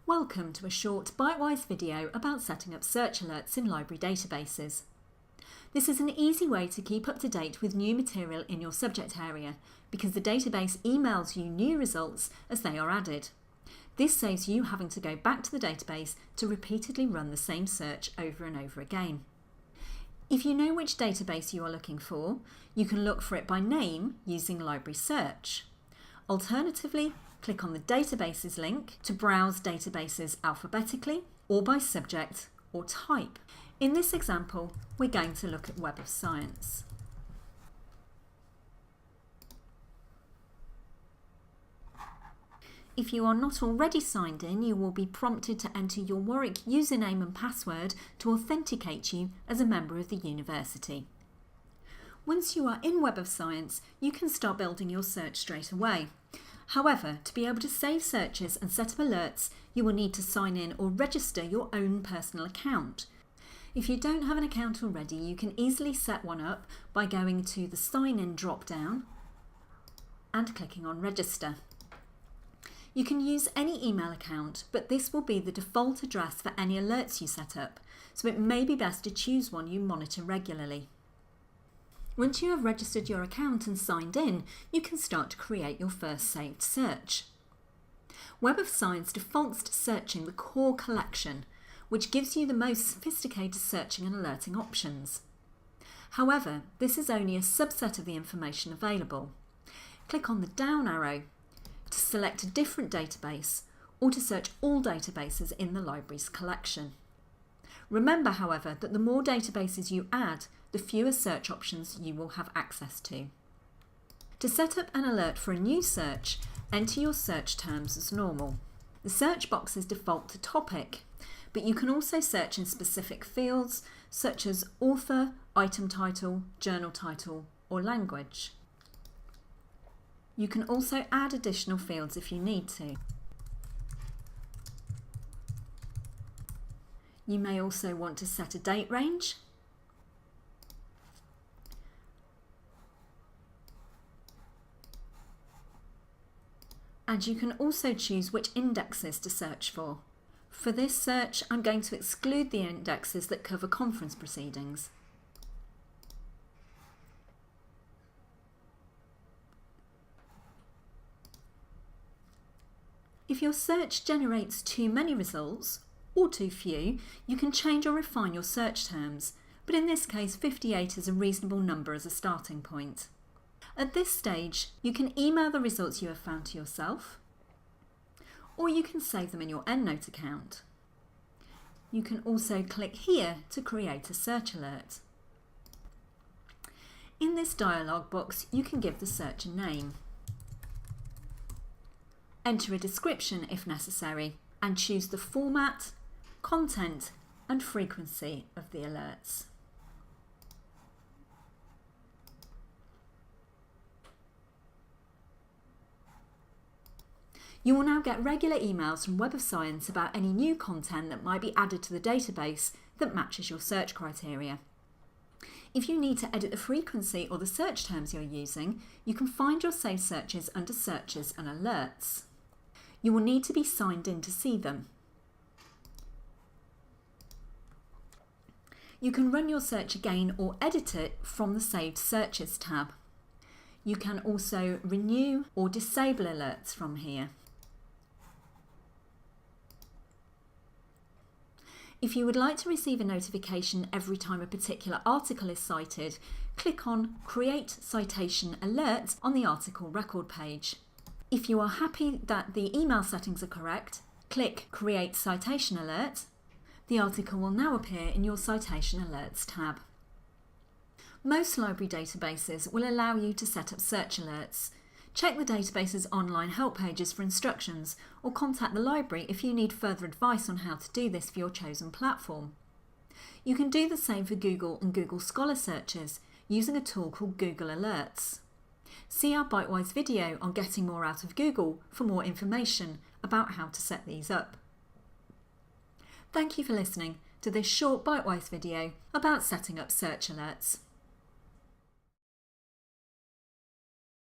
Welcome to a short BiteWISe video about setting up search alerts in library databases. This is an easy way to keep up to date with new material in your subject area because the database emails you new results as they are added. This saves you having to go back to the database to repeatedly run the same search over and over again. If you know which database you are looking for, you can look for it by name using Library Search. Alternatively, click on the Databases link to browse databases alphabetically or by subject or type. In this example, we're going to look at Web of Science. If you are not already signed in, you will be prompted to enter your Warwick username and password to authenticate you as a member of the university. Once you are in Web of Science, you can start building your search straight away. However, to be able to save searches and set up alerts, you will need to sign in or register your own personal account. If you don't have an account already, you can easily set one up by going to the Sign In drop-down and clicking on Register. You can use any email account, but this will be the default address for any alerts you set up, so it may be best to choose one you monitor regularly. Once you have registered your account and signed in, you can start to create your first saved search. Web of Science defaults to searching the core collection, which gives you the most sophisticated searching and alerting options. However, this is only a subset of the information available. Click on the down arrow to select a different database or to search all databases in the library's collection. Remember, however, that the more databases you add, the fewer search options you will have access to. To set up an alert for a new search, enter your search terms as normal. The search boxes default to topic, but you can also search in specific fields such as author, item title, journal title, or language. You can also add additional fields if you need to. You may also want to set a date range. And you can also choose which indexes to search for. For this search, I'm going to exclude the indexes that cover conference proceedings. If your search generates too many results, or too few, you can change or refine your search terms, but in this case 58 is a reasonable number as a starting point. At this stage, you can email the results you have found to yourself, or you can save them in your EndNote account. You can also click here to create a search alert. In this dialog box, you can give the search a name. Enter a description if necessary, and choose the format, content, and frequency of the alerts. You will now get regular emails from Web of Science about any new content that might be added to the database that matches your search criteria. If you need to edit the frequency or the search terms you're using, you can find your saved searches under Searches and Alerts. You will need to be signed in to see them. You can run your search again or edit it from the Saved Searches tab. You can also renew or disable alerts from here. If you would like to receive a notification every time a particular article is cited, click on Create Citation Alert on the article record page. If you are happy that the email settings are correct, click Create Citation Alert. The article will now appear in your Citation Alerts tab. Most library databases will allow you to set up search alerts. Check the database's online help pages for instructions or contact the library if you need further advice on how to do this for your chosen platform. You can do the same for Google and Google Scholar searches using a tool called Google Alerts. See our BiteWISe video on getting more out of Google for more information about how to set these up. Thank you for listening to this short BiteWISe video about setting up search alerts.